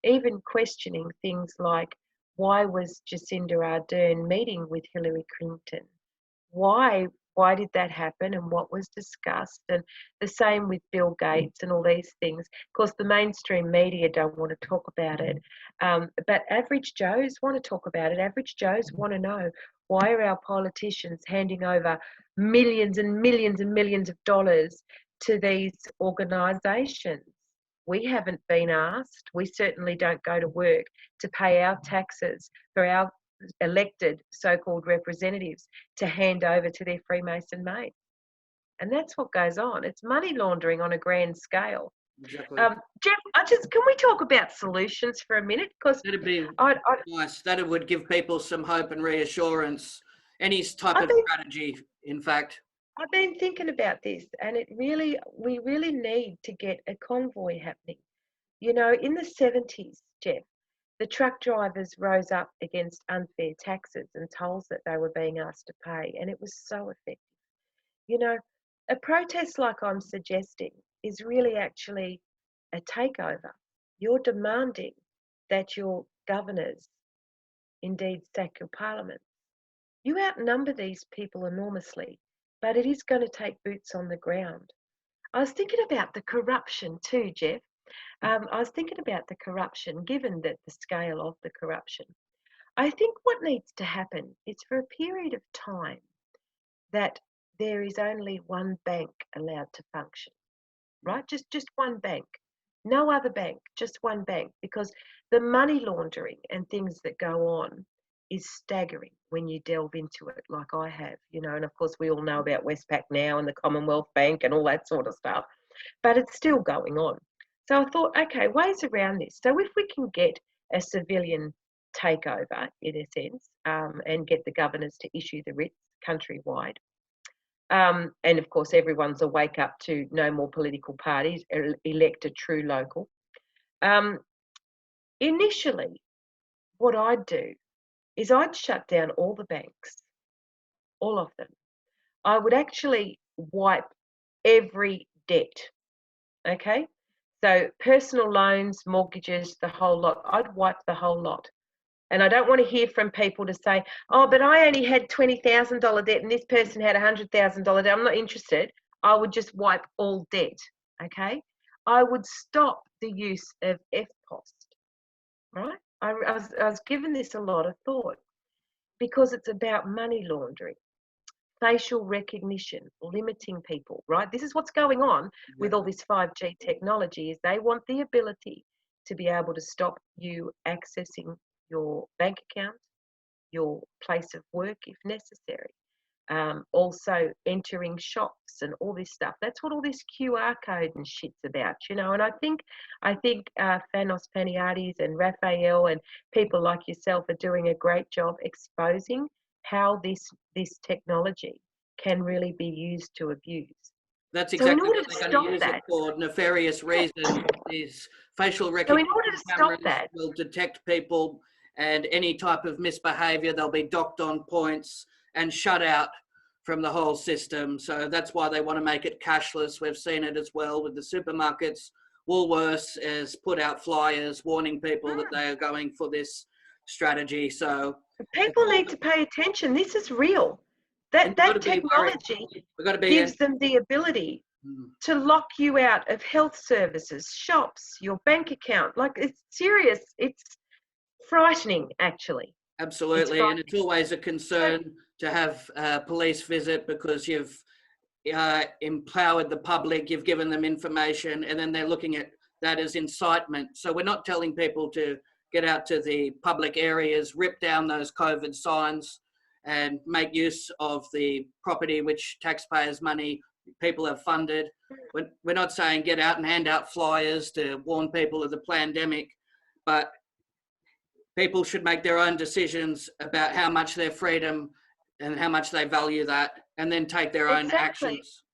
even questioning things like, why was Jacinda Ardern meeting with Hillary Clinton? Why did that happen, and what was discussed? And the same with Bill Gates and all these things. Of course, the mainstream media don't want to talk about it, but average Joes want to talk about it. Average Joes want to know, why are our politicians handing over millions and millions and millions of dollars to these organisations? We haven't been asked. We certainly don't go to work to pay our taxes for our elected so-called representatives to hand over to their Freemason mates. And that's what goes on. It's money laundering on a grand scale. Exactly. Jeff, can we talk about solutions for a minute? Because that'd be nice. That would give people some hope and reassurance. Any type of strategy, in fact. I've been thinking about this, and we really need to get a convoy happening. You know, in the 70s, Jeff, the truck drivers rose up against unfair taxes and tolls that they were being asked to pay, and it was so effective. You know, a protest like I'm suggesting is really actually a takeover. You're demanding that your governors indeed sack your parliament. You outnumber these people enormously, but it is going to take boots on the ground. I was thinking about the corruption too, Jeff. I was thinking about the corruption, given that the scale of the corruption. I think what needs to happen is, for a period of time, that there is only one bank allowed to function, right? Just one bank, no other bank, just one bank, because the money laundering and things that go on is staggering when you delve into it, like I have, you know. And of course, we all know about Westpac now and the Commonwealth Bank and all that sort of stuff, but it's still going on. So I thought, okay, ways around this. So if we can get a civilian takeover, in a sense, and get the governors to issue the writs countrywide, and of course, everyone's a wake up to no more political parties, elect a true local. Initially, what I'd do is I'd shut down all the banks, all of them. I would actually wipe every debt, okay? So personal loans, mortgages, the whole lot, I'd wipe the whole lot. And I don't want to hear from people to say, oh, but I only had $20,000 debt and this person had $100,000 debt. I'm not interested. I would just wipe all debt, okay? I would stop the use of EFTPOS, right? I was given this a lot of thought because it's about money laundering, facial recognition, limiting people, right? This is what's going on with all this 5G technology is they want the ability to be able to stop you accessing your bank account, your place of work if necessary. Also entering shops and all this stuff. That's what all this QR code and shit's about, you know. And I think Thanos Paniatis and Raphael and people like yourself are doing a great job exposing how this technology can really be used to abuse. That's So in exactly order what to they're going stop to use it that, for, nefarious reasons. These facial so in recognition order to stop cameras that, will detect people and any type of misbehavior, they'll be docked on points and shut out from the whole system. So that's why they want to make it cashless. We've seen it as well with the supermarkets. Woolworths has put out flyers warning people that they are going for this strategy. So people need to pay attention. This is real. and you've got That to be worried. technology We've got to be gives them the ability to lock you out of health services, shops, your bank account. Like, it's serious. It's frightening, actually. Absolutely, and it's always a concern to have a police visit because you've empowered the public, you've given them information, and then they're looking at that as incitement. So we're not telling people to get out to the public areas, rip down those COVID signs, and make use of the property which taxpayers' money people have funded. We're not saying get out and hand out flyers to warn people of the pandemic, but people should make their own decisions about how much their freedom and how much they value that, and then take their own actions.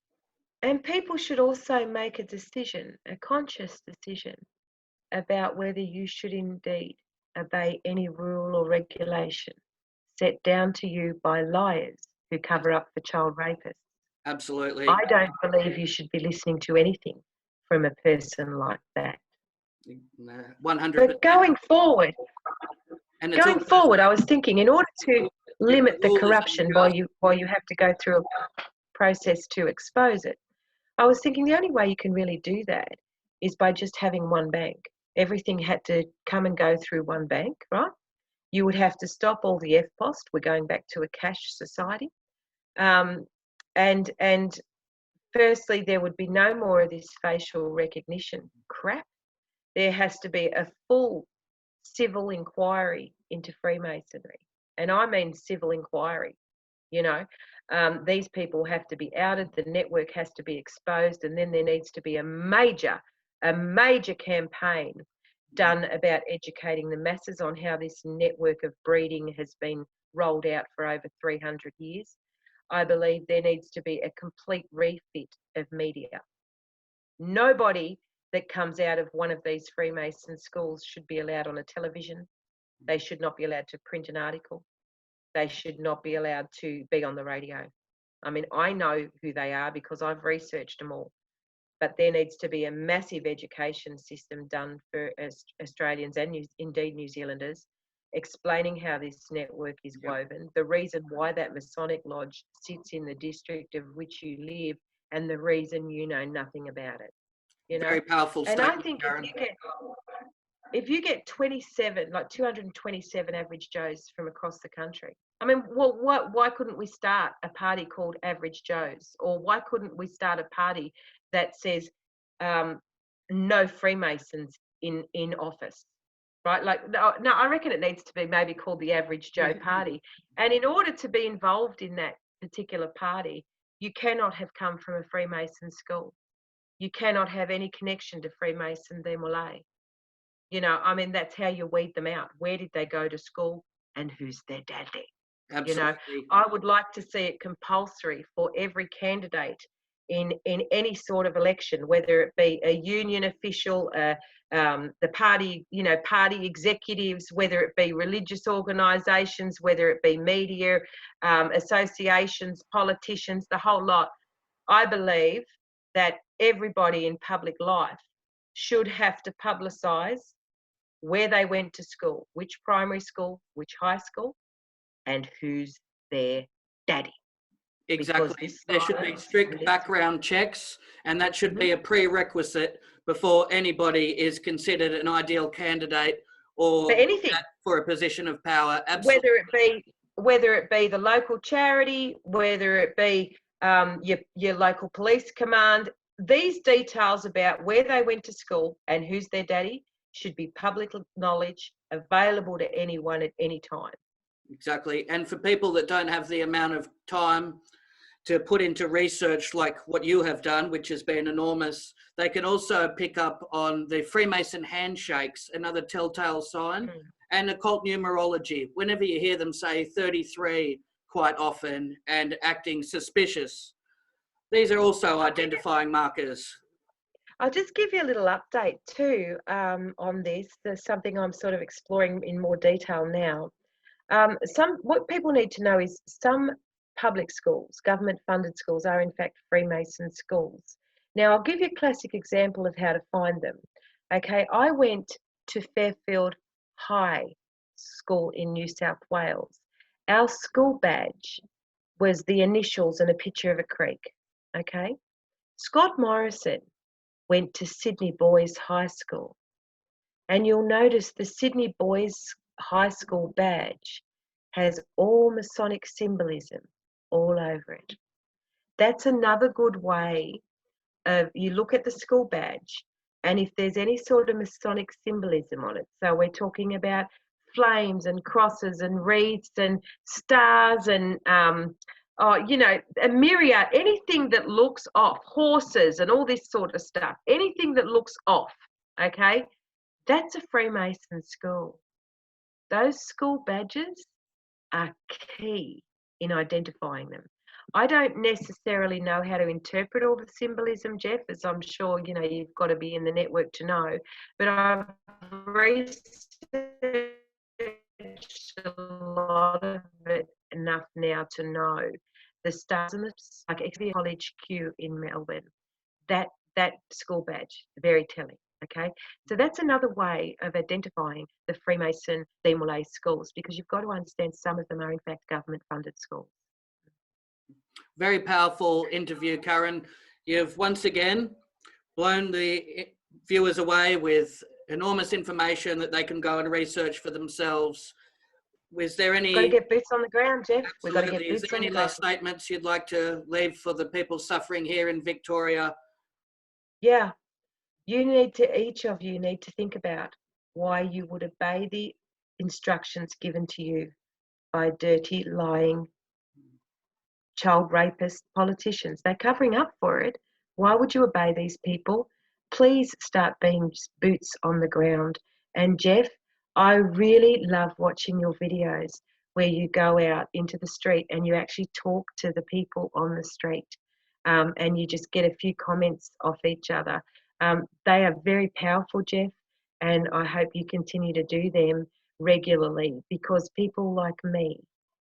And people should also make a decision, a conscious decision, about whether you should indeed obey any rule or regulation set down to you by liars who cover up for child rapists. Absolutely. I don't believe you should be listening to anything from a person like that. 100%. But going forward, I was thinking, in order to limit the corruption while you have to go through a process to expose it, I was thinking the only way you can really do that is by just having one bank. Everything had to come and go through one bank, right? You would have to stop all the EFTPOS. We're going back to a cash society. And firstly, there would be no more of this facial recognition crap. There has to be a full civil inquiry into Freemasonry. And I mean civil inquiry, you know. These people have to be outed, the network has to be exposed, and then there needs to be a major campaign done about educating the masses on how this network of breeding has been rolled out for over 300 years. I believe there needs to be a complete refit of media. Nobody that comes out of one of these Freemason schools should be allowed on a television. They should not be allowed to print an article. They should not be allowed to be on the radio. I mean, I know who they are because I've researched them all. But there needs to be a massive education system done for Australians and indeed New Zealanders, explaining how this network is woven, the reason why that Masonic Lodge sits in the district of which you live, and the reason you know nothing about it. You know? Very powerful statement, and I think Karen. if you get 227 average Joes from across the country, I mean, well, why couldn't we start a party called Average Joes? Or why couldn't we start a party that says no Freemasons in office, right? Like, no, I reckon it needs to be maybe called the Average Joe Party. And in order to be involved in that particular party, you cannot have come from a Freemason school. You cannot have any connection to Freemason Demolay. You know, I mean, that's how you weed them out. Where did they go to school and who's their daddy? Absolutely. You know, I would like to see it compulsory for every candidate in any sort of election, whether it be a union official, the party, you know, party executives, whether it be religious organisations, whether it be media, associations, politicians, the whole lot. I believe that everybody in public life should have to publicise where they went to school, which primary school, which high school, and who's their daddy. Exactly. There should be strict background checks, and that should be a prerequisite before anybody is considered an ideal candidate or for anything, for a position of power. Absolutely. whether it be the local charity, whether it be your local police command. These details about where they went to school and who's their daddy should be public knowledge, available to anyone at any time. Exactly. And for people that don't have the amount of time to put into research like what you have done, which has been enormous, they can also pick up on the Freemason handshakes, another telltale sign, and occult numerology. Whenever you hear them say 33 quite often and acting suspicious, these are also identifying markers. I'll just give you a little update too on this. There's something I'm sort of exploring in more detail now. What people need to know is some public schools, government-funded schools, are in fact Freemason schools. Now, I'll give you a classic example of how to find them. Okay, I went to Fairfield High School in New South Wales. Our school badge was the initials and a picture of a creek. Okay, Scott Morrison went to Sydney Boys High School, and you'll notice the Sydney Boys High School badge has all Masonic symbolism all over it. That's another good way of, you look at the school badge, and if there's any sort of Masonic symbolism on it, so we're talking about flames and crosses and wreaths and stars and a myriad, anything that looks off, horses and all this sort of stuff, anything that looks off, okay, that's a Freemason school. Those school badges are key in identifying them. I don't necessarily know how to interpret all the symbolism, Jeff, as I'm sure, you've got to be in the network to know, but I've researched a lot of it enough now to know the stars and like Exeter College Q in Melbourne, that school badge, very telling. Okay, so that's another way of identifying the Freemason Demolay schools, because you've got to understand some of them are in fact government-funded schools. Very powerful interview, Karen. You've once again blown the viewers away with enormous information that they can go and research for themselves. Was there any... We've got to get boots on the ground, Jeff. Absolutely. We've got to get boots Is there on any the ground. last statements you'd like to leave for the people suffering here in Victoria? Yeah. Each of you need to think about why you would obey the instructions given to you by dirty, lying, child rapist politicians. They're covering up for it. Why would you obey these people? Please start being boots on the ground. And Jeff, I really love watching your videos where you go out into the street and you actually talk to the people on the street, and you just get a few comments off each other. They are very powerful, Jeff, and I hope you continue to do them regularly, because people like me,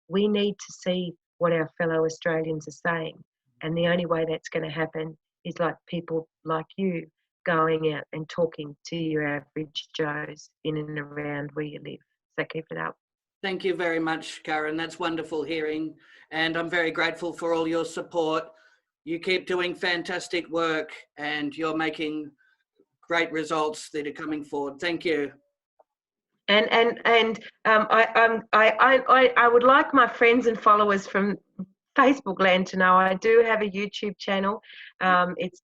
we need to see what our fellow Australians are saying. And the only way that's going to happen is like people like you going out and talking to your average Joes in and around where you live. So keep it up. Thank you very much, Karen. That's wonderful hearing. And I'm very grateful for all your support. You keep doing fantastic work and you're making great results that are coming forward. Thank you. And I would like my friends and followers from Facebook land to know I do have a YouTube channel. It's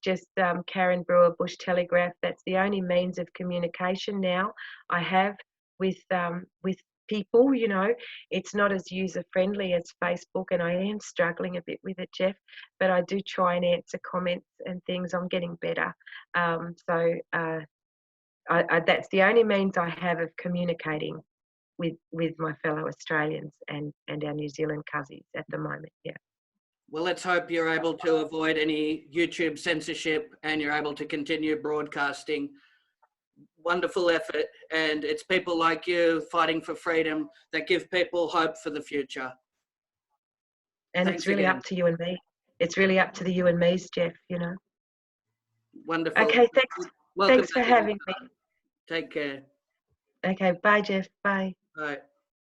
just Karen Brewer Bush Telegraph. That's the only means of communication now I have with people. It's not as user friendly as Facebook, and I am struggling a bit with it, Jeff. But I do try and answer comments and things. I'm getting better. That's the only means I have of communicating with my fellow Australians and our New Zealand cousins at the moment. Yeah. Well, let's hope you're able to avoid any YouTube censorship and you're able to continue broadcasting. Wonderful effort, and it's people like you fighting for freedom that give people hope for the future. And thanks it's really again. Up to you and me. It's really up to the you and me's, Jeff, Wonderful. Okay, thanks. Welcome. Thanks for having me. Take care. Okay, bye, Jeff. Bye. Bye.